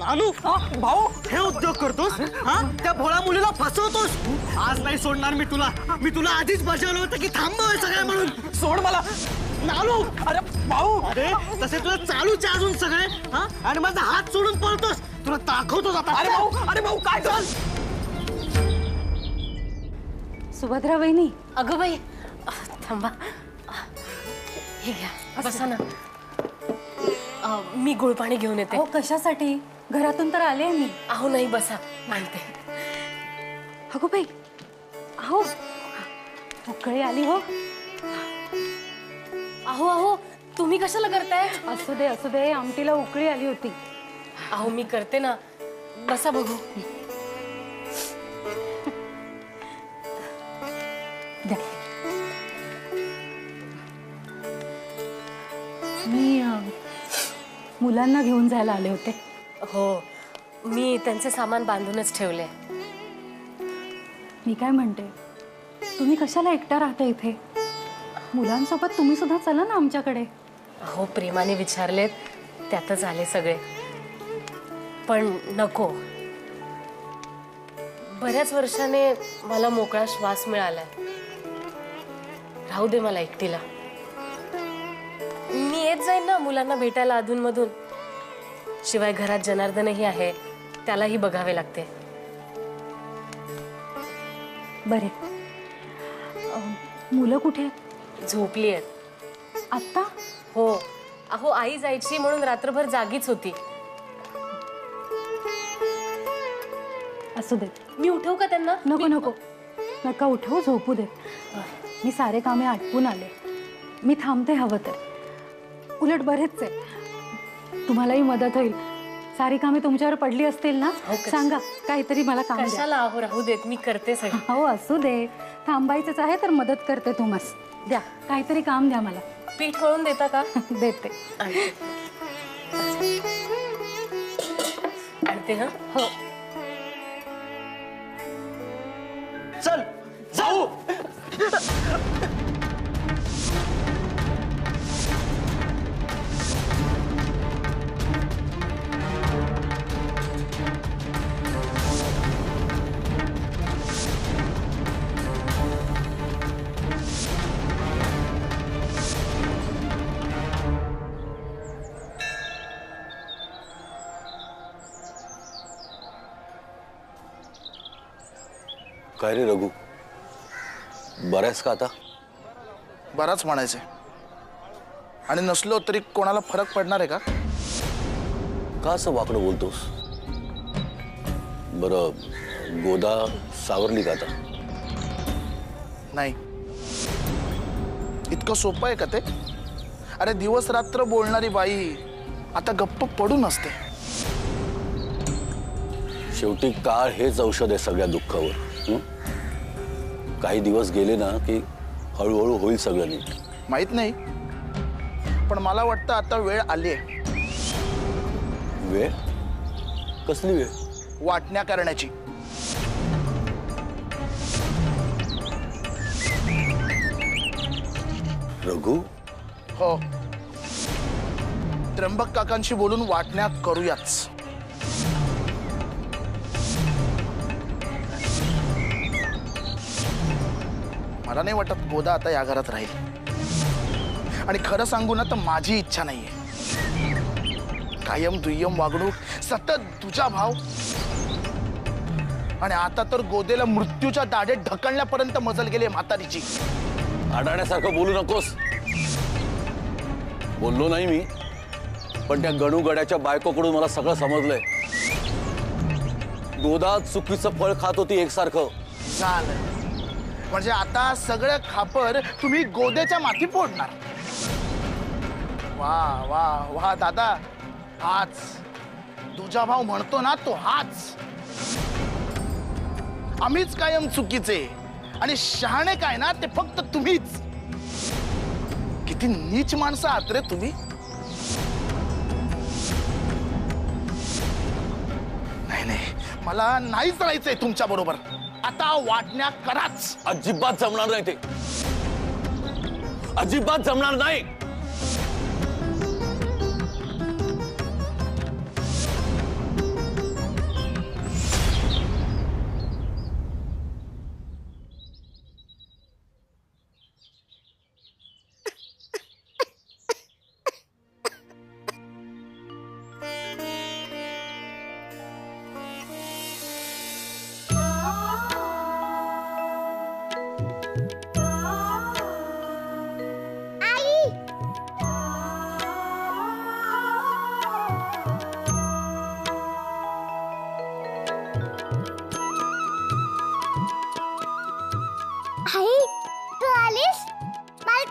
नानू भाऊ हे उद्योग करतोस हा? त्या भोळ्या मुलीला फसवतोस. आज नाही सोडणार मी तुला आधीच बजावलं होतं की थांबव सगळ्या म्हणून. सोड मला नानू. अरे भाऊ, अरे तसे तुला चालूच आहे अजून सगळे हा? आणि माझा हात सोडून पळतोस. तुला दाखवतोस आता. अरे भाऊ काय चाल. सुभद्रा वहिनी. अगं बाई थांबा, हे घ्या बसा ना. मी गुळपाणी घेऊन येते. अहो कशासाठी? घरातून तर आले मी. अहो नाही बसा, मानते. अगो बाई, अहो उकळी आली हो. अहो अहो तुम्ही कशाला करताय? असू दे आमटीला उकळी आली होती. अहो मी करते ना, बसा बघू. द्या. मी मुलांना घेऊन जायला आले होते. हो, मी त्यांचे सामान बांधूनच ठेवले. मी काय म्हणते, तुम्ही कशाला एकटा राहता इथे? मुलांसोबत तुम्ही सुद्धा चला ना आमच्याकडे. हो प्रेमाने विचारलेत, त्यातच आले सगळे. पण नको, बऱ्याच वर्षाने मला मोकळा श्वास मिळालाय. राहू दे मला एकटीला. मी येत जाईन ना मुलांना भेटायला अधूनमधून. शिवाय घरात जनार्दनही आहे, त्यालाही बघावे लागते. बरे, मुलं कुठे? झोपली आहेत आत्ता? हो. अहो आई जायची म्हणून रात्रभर जागीच होती. असू दे. मी उठवू का त्यांना? नको नका उठवू, झोपू दे. मी सारे कामे आटपून आले. मी थांबते हवं तर. उलट बरेच आहे, तुम्हालाही मदत होईल. सारी कामे तुमच्यावर पडली असतील ना? सांगा काहीतरी मला काम. कशाला? अहो राहू देत, मी करते सगळं. हो असू दे, थांबायचंच आहे तर मदत करते. तुम्हास द्या, काहीतरी काम द्या मला. पीठ मळून देता का? देते. आणते. हा हो. चल जाऊ. काय रे रघु, बऱ्याच का आता? बराच म्हणायचे. आणि नसलो तरी कोणाला फरक पडणार आहे का? का असं वाकडं बोलतोस? बरं, गोदा सावरली का आता? नाही. इतकं सोपं आहे का ते? अरे दिवस रात्र बोलणारी बाई आता गप्प पडून असते. शेवटी काळ हेच औषध आहे सगळ्या दुःखावर. काही दिवस गेले ना की हळूहळू होईल सगळं नीट. माहित नाही, पण मला वाटतं आता वेळ आली आहे. वेळ? कसली वेळ? वाटण्या करण्याची. रघु? हो, त्र्यंबक काकांशी बोलून वाटण्या करूयाच. मला नाही वाटत गोदा आता या घरात राहील. आणि खरं सांगू ना तर माझी इच्छा नाहीये. कायम दुय्यम वागणूक, सतत तुझा भाव. आणि आता तर गोदेला मृत्यूच्या दाढेत ढकलण्यापर्यंत मजल गेली म्हातारीची. आडाण्यासारखं बोलू नकोस. बोललो नाही मी, पण त्या गणूगड्याच्या बायकोकडून मला सगळं समजलंय. गोदा चुकीचं फळ खात होती एकसारखं. झालं म्हणजे आता सगळं खापर तुम्ही गोदेच्या माथी फोडणार. वा वा वा दादा, हाच तुझा भाऊ म्हणतो ना, तो हाच. आम्हीच कायम चुकीचे आणि शहाणे काय ना ते फक्त तुम्हीच. किती नीच माणसं आहात रे तुम्ही. नाही नाही, मला नाहीच राहायचंय तुमच्या बरोबर. आता वाटण्या कराच. अजिबात जमणार नाही ते. अजिबात जमणार नाही.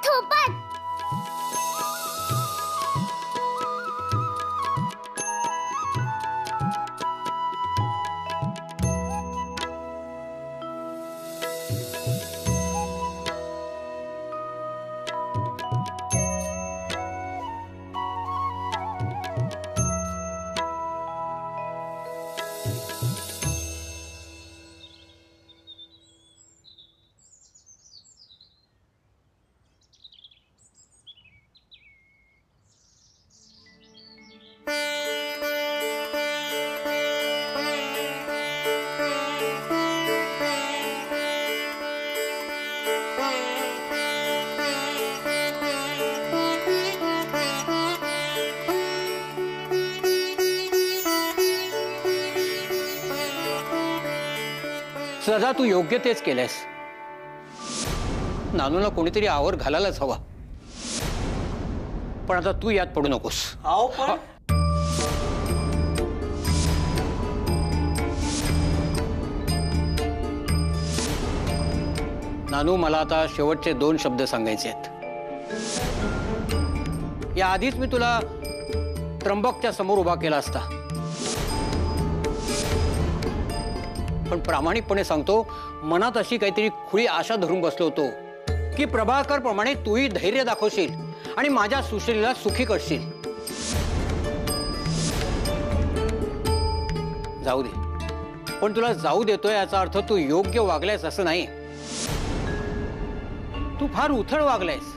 थोपट. सदा तू योग्य तेच केलंयस. नानूला कोणीतरी आवर घालायलाच हवा. पण आता तू यात पडू नकोस. आओ पण नानू, मला आता शेवटचे 2 शब्द सांगायचे आहेत. या आधीच मी तुला त्र्यंबकच्या समोर उभा केला असता, पण प्रामाणिकपणे सांगतो, मनात अशी काहीतरी खुळी आशा धरून बसलो होतो की प्रभाकर प्रमाणे तूही धैर्य दाखवशील आणि माझ्या सुशीलला सुखी करशील. जाऊ दे, पण तुला जाऊ देतोय याचा अर्थ तू योग्य वागलायस असं नाही. तू फार उथळ वागलायस.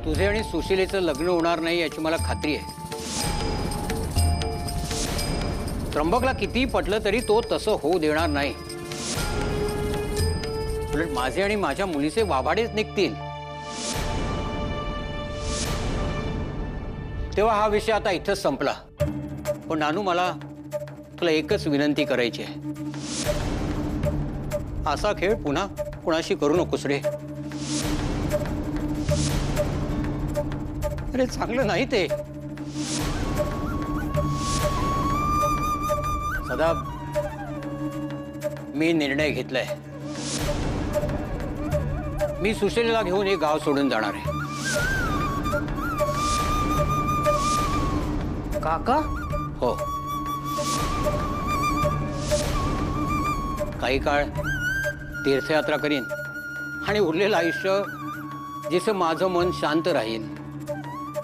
तुझे आणि सुशीलेचं लग्न होणार नाही याची मला खात्री आहे. त्र्यंबकला कितीही पटलं तरी तो तसं होऊ देणार नाही. उलट माझे आणि माझ्या मुलीचे वाभाडेच निघतील. तेव्हा हा विषय आता इथंच संपला. पण नानू, मला तुला एकच विनंती करायची आहे. असा खेळ पुन्हा कुणाशी करू नकोस रे. अरे चांगलं नाही ते. सदा, मी निर्णय घेतलाय. मी सुशीलला घेऊन हे गाव सोडून जाणार आहे. काका हो. काही काळ तीर्थयात्रा करीन आणि उरलेलं आयुष्य जिथे माझं मन शांत राहील,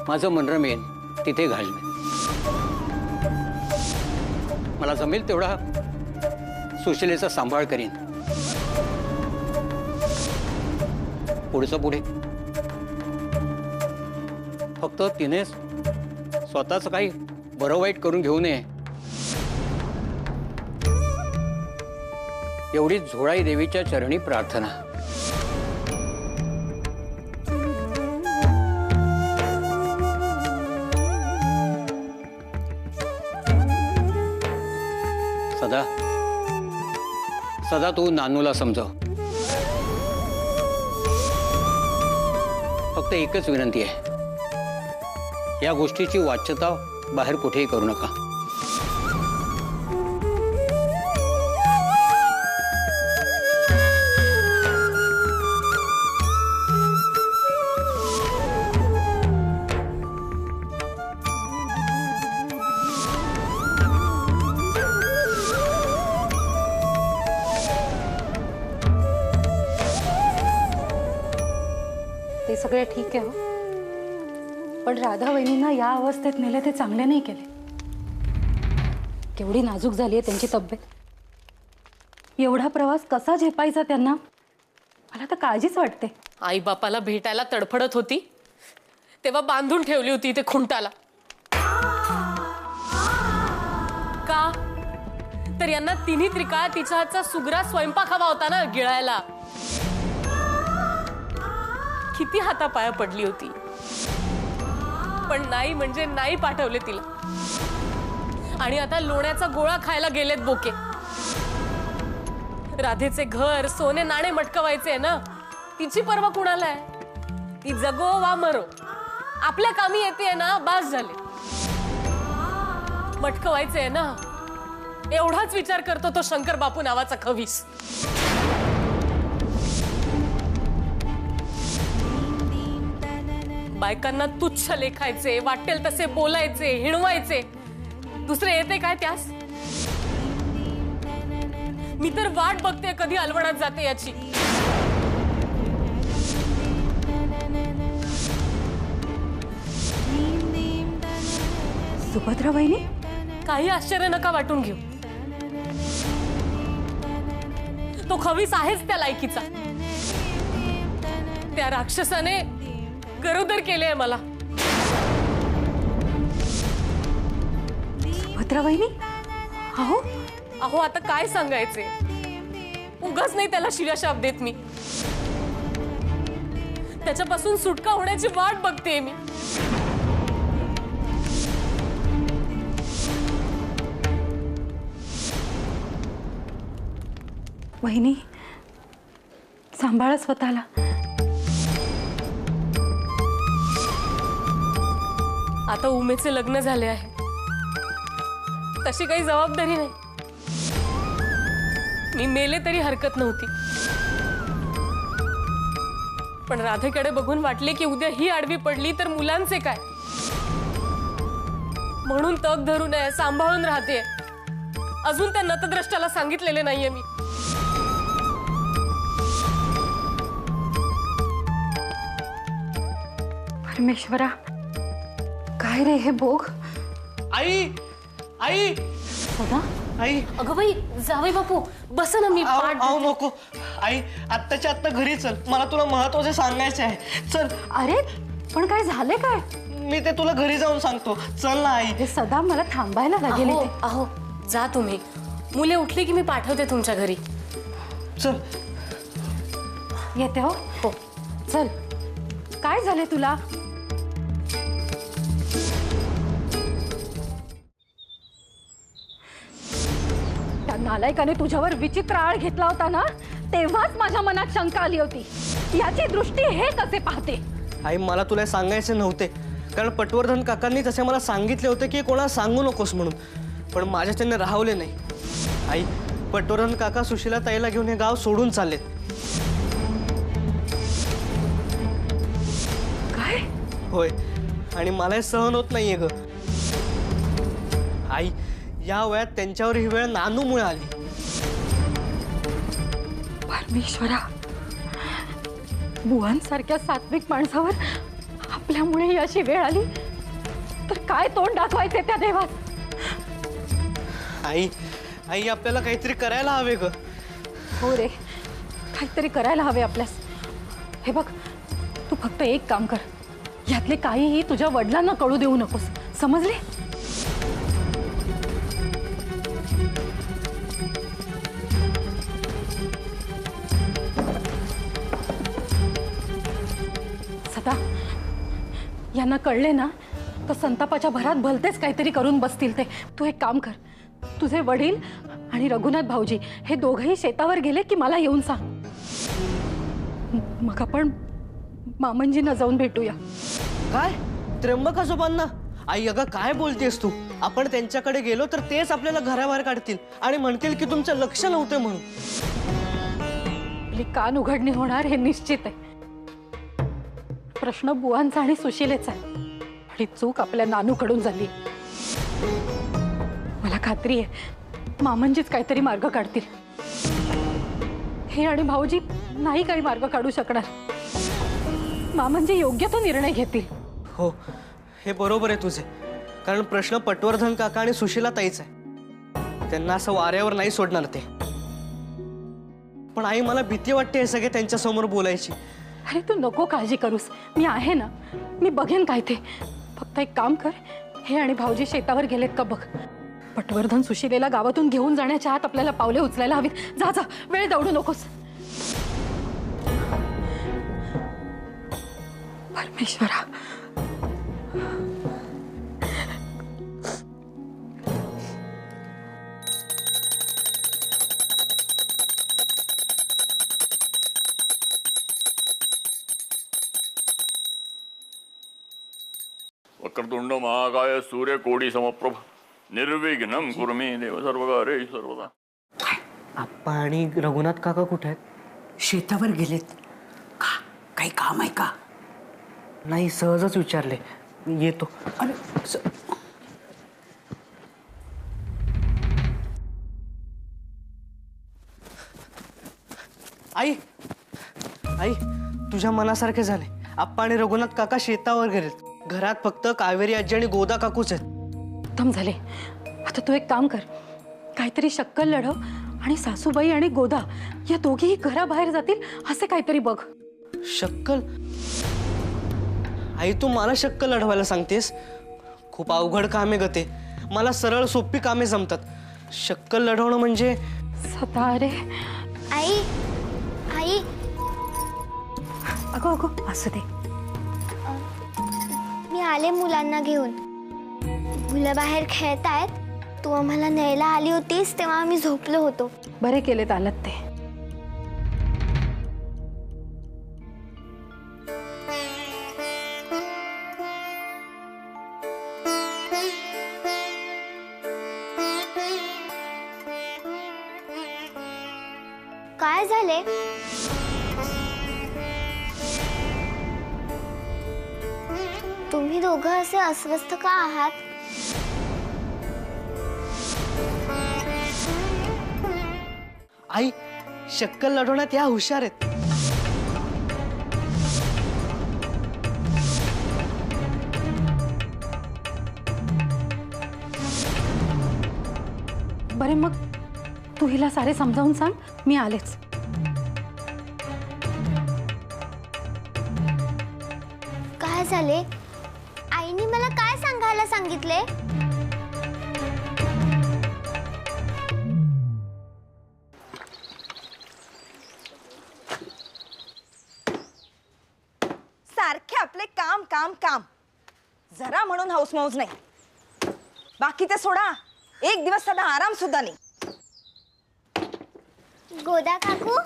माझं मन रमेल, तिथे घालवेन. मला जमेल तेवढा सुशीलेचा सांभाळ करीन. पुढचं पुढे. फक्त तिने स्वतःच काही बरं वाईट करून घेऊ नये एवढी झोळाई देवीच्या चरणी प्रार्थना. सदा, सदा तू नानूला समजव. फक्त एकच विनंती आहे, या गोष्टीची वाच्यता बाहेर कुठेही करू नका. ते सगळे ठीक आहे हो, पण राधा वहिनींना या अवस्थेत नेले ते चांगले नाही केले. केवढी नाजूक झाली आहे त्यांची तब्येत. एवढा प्रवास कसा झेपायचा त्यांना, मला तर काळजीच वाटते. आई बापाला भेटायला तडफडत होती तेव्हा बांधून ठेवली होती ते खुंटाला. का तर यांना तिन्ही त्रिकाळ तिच्या हातचा सुगरा स्वयंपाक हवा होता ना गिळायला. किती हातापाया पडली होती, पण नाही म्हणजे नाही पाठवले तिला. आणि आता लोण्याचा गोळा खायला गेलेत बोके. राधेचे घर सोने नाणे मटकवायचे आहे ना, तिची पर्वा कुणाला आहे? ती जगो वा मरो, आपल्या कामी येते ना, बास झाले. मटकवायचे आहे ना, एवढाच विचार करतो तो शंकर बापू नावाचा खवीस. बायकांना तुच्छ लेखायचे, वाटेल तसे बोलायचे, हिणवायचे, दुसरे येते काय त्यास? मी तर वाट बघते कधी अलवणात जाते याची. सुभद्रा वहिनी, काही आश्चर्य नका वाटून घेऊ. तो खवीस आहेच त्या लायकीचा. त्या राक्षसाने गरोदर केले मला. सुभद्रा वहिनी, अहो अहो आता काय सांगायचे, उगाच नाही त्याला शिव्याशाप देत मी. त्याच्यापासून सुटका होण्याची वाट बघते मी. वहिनी, सांभाळा स्वतःला. आता उमेचे लग्न झाले आहे, तशी काही जबाबदारी नाही. मी मेले तरी हरकत नव्हती, पण राधेकडे बघून वाटले की उद्या ही आडवी पडली तर मुलांचे काय, म्हणून तग धरू नये, सांभाळून राहते. अजून त्या नतद्रष्टाला सांगितलेले नाहीये मी. परमेश्वरा, काय रे हे भोग? आई आई सदा, आई अगं बाई, जावई बापू बस ना, मी पाठ आओ नको आई, आत्ताच्या आत्ता घरी चल, मला तुला महत्वाचं सांगायचं आहे. चल. अरे पण काय झाले काय? मी ते तुला घरी जाऊन सांगतो. चल ना आई. हे सदा, मला थांबायला लागेल अहो, इथे. अहो जा तुम्ही. मुले उठली की मी पाठवते तुमच्या घरी. चल. येते हो. हो. चल. काय झाले तुला? त्या नालायकाने तुझ्यावर विचित्र आळ घेतला होता ना, तेव्हाच माझ्या मनात शंका आली होती. याची दृष्टी हे कसे पाहते? आई मला तुला सांगायचे नव्हते, कारण पटवर्धन काकांनी तसे मला सांगितले होते की कोणाला सांगू नकोस म्हणून, पण माझ्याच्याने राहवले नाही. आई, पटवर्धन काका सुशीला ताईला घेऊन हे गाव सोडून चाललेत. काय? होय, आणि मला हे सहन होत नाहीये ग. आई, या वयात त्यांच्यावर ही वेळ नानूमुळे आली. परमेश्वरा, बुवांसारख्या सात्विक माणसावर आपल्यामुळे ही अशी वेळ आली तर काय तोंड दाखवायचे त्या देवात? आई, आई आपल्याला काहीतरी करायला हवे ग. हो रे, काहीतरी करायला हवे आपल्यास. हे बघ, तू फक्त एक काम कर, यातले काहीही तुझ्या वडिलांना कळू देऊ नकोस, समजले? सदा, यांना कळले ना तर संतापाच्या भरात भलतेच काहीतरी करून बसतील ते. तू एक काम कर, तुझे वडील आणि रघुनाथ भाऊजी हे दोघंही शेतावर गेले की मला येऊन सांग. मग आपण मामंजींना जाऊन भेटूया. काय? त्र्यंबकासोबांना? आई अगं काय बोलतेस तू? आपण त्यांच्याकडे गेलो तर तेच आपल्याला घराबाहेर काढतील आणि म्हणतील की तुमचं लक्ष नव्हतं म्हणून. आपली कान उघडणी होणार हे निश्चित आहे. प्रश्न बुवांचा आणि सुशीलेचा आहे, आणि चूक आपल्या नानूकडून झाली. मला खात्री आहे मामंजीच काहीतरी मार्ग काढतील. हे आणि भाऊजी नाही काही मार्ग काढू शकणार. मामंजी योग्य तो निर्णय घेतील. हो, हे बरोबर आहे तुझे, कारण प्रश्न पटवर्धन काका आणि सुशीला ताईच आहे. त्यांना असं वाऱ्यावर नाही सोडणार ते. पण आई, मला भीती वाटते हे सगळे त्यांच्या समोर बोलायची. अरे तू नको काळजी करूस, मी आहे ना, मी बघेन काय ते. फक्त एक काम कर, हे आणि भाऊजी शेतावर गेलेत का बघ. पटवर्धन सुशीलेला गावातून घेऊन जाण्याच्या आत आपल्याला पावले उचलायला हवीत. जा जा, वेळ दौडू नकोस. परमेश्वरा, वक्रतुंड महाकाय सूर्यकोटी समप्रभ निर्विघ्नं कुरु मे देव सर्वकार्येषु सर्वदा. आप्पा आणि रघुनाथ काका कुठे आहेत? शेतावर गेलेत का? काही काम आहे का? नाही, सहजच विचारले. येतो. अरे आई, आई, तुझ्या मनासारखे झाले. आप्पा आणि रघुनाथ काका शेतावर गेलेत. घरात फक्त कावेरी आजी आणि गोदा काकूच आहेत. उत्तम झाले. आता तू एक काम कर, काहीतरी शक्कल लढव आणि सासूबाई आणि गोदा या दोघीही घराबाहेर जातील असे काहीतरी बघ. शक्कल? आई, तू मला शक्कल लढवायला सांगतेस? खूप अवघड कामे गते. मला सरळ सोपी कामे जमतात. शक्कल लढवणं म्हणजे सदा रे. आई आई अगो अगो असू दे. मी आले मुलांना घेऊन. मुलं बाहेर खेळतायत. तू आम्हाला न्यायला आली होतीस तेव्हा आम्ही झोपलो होतो. बरे केलेत आलत ते. काय झाले? तुम्ही दोघं असे अस्वस्थ का आहात? आई, शक्कल लढवण्यात या हुशार आहेत. बरे मग तू हिला सारे समजावून सांग, मी आलेच. काय झाले? आईने मला काय सांगायला सांगितले? सारखे आपले काम काम काम. जरा म्हणून हौसमौज नाही. बाकी ते सोडा, एक दिवस साधा आराम सुद्धा नाही. गोदा काकू,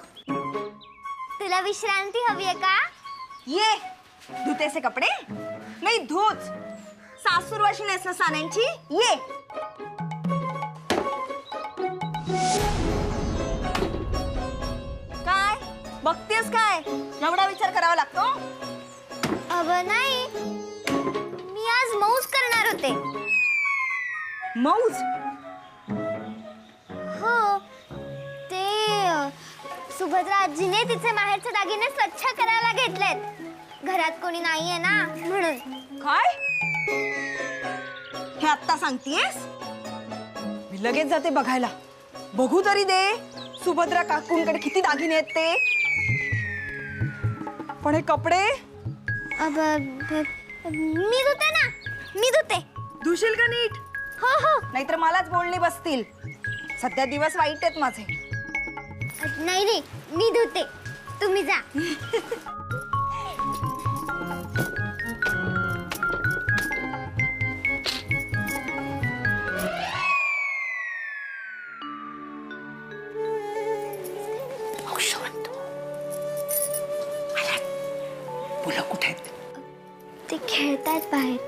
तुला विश्रांती हवी आहे का? ये धुतेसे कपडे नाही धूच. सासूरवाशी नेसणं सान्यांची. ये काय बघतेस? काय एवढा विचार करावा लागतो? अब नाही, मी आज मौज करणार होते. मौज? हो, ते सुभद्रा आजीने तिचे माहेरचे दागिने स्वच्छ करायला घेतलेत. घरात कोणी नाहीये ना म्हणून. काय हे आत्ता सांगतेस? मी लगेच जाते बघायला. बघू तरी दे सुभद्रा काकूंकडे किती दागिने आहेत ते. पण हे कपडे अब मी धुते ना, मी धुते. धुशील का नीट? हो हो. नाहीतर मलाच बोलणी बसतील. सध्या दिवस वाईट आहेत माझे. नाही नाही, मी धुते, तुम्ही जा. मुलं कुठे आहेत? ते खेळतायत बाहेर.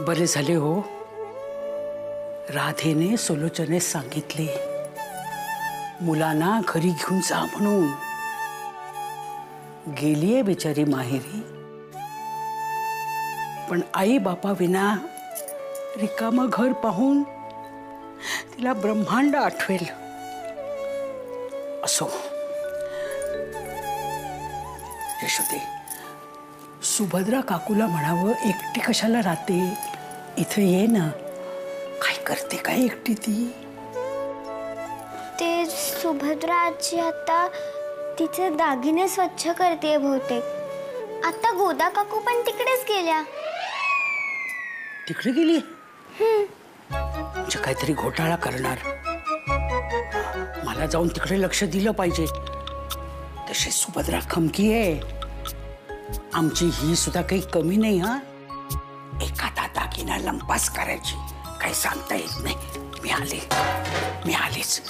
बरे झाले हो. राधेने सुलोचने सांगितले मुलांना घरी घेऊन जा म्हणून. गेलीये बिचारी माहेरी, पण आई बापा विना रिकामं घर पाहून तिला ब्रह्मांड आठवेल. असो यशोदे, सुभद्रा काकूला म्हणावं एकटी कशाला राहते, इथे ये ना. काय करते काय एकटी ती? ते सुभद्रा आजी आता तिचे दागिने स्वच्छ करते बहुतेक. आता गोदा काकू पण तिकडेच गेल्या. तिकडे गेली म्हणजे काहीतरी घोटाळा करणार. मला जाऊन तिकडे लक्ष दिलं पाहिजे. तशी सुभद्रा खमकी आहे. आमची ही सुद्धा काही कमी नाही. हा, एखादा दागिना लंपास करायची काही सांगता येत नाही. मी आलेच.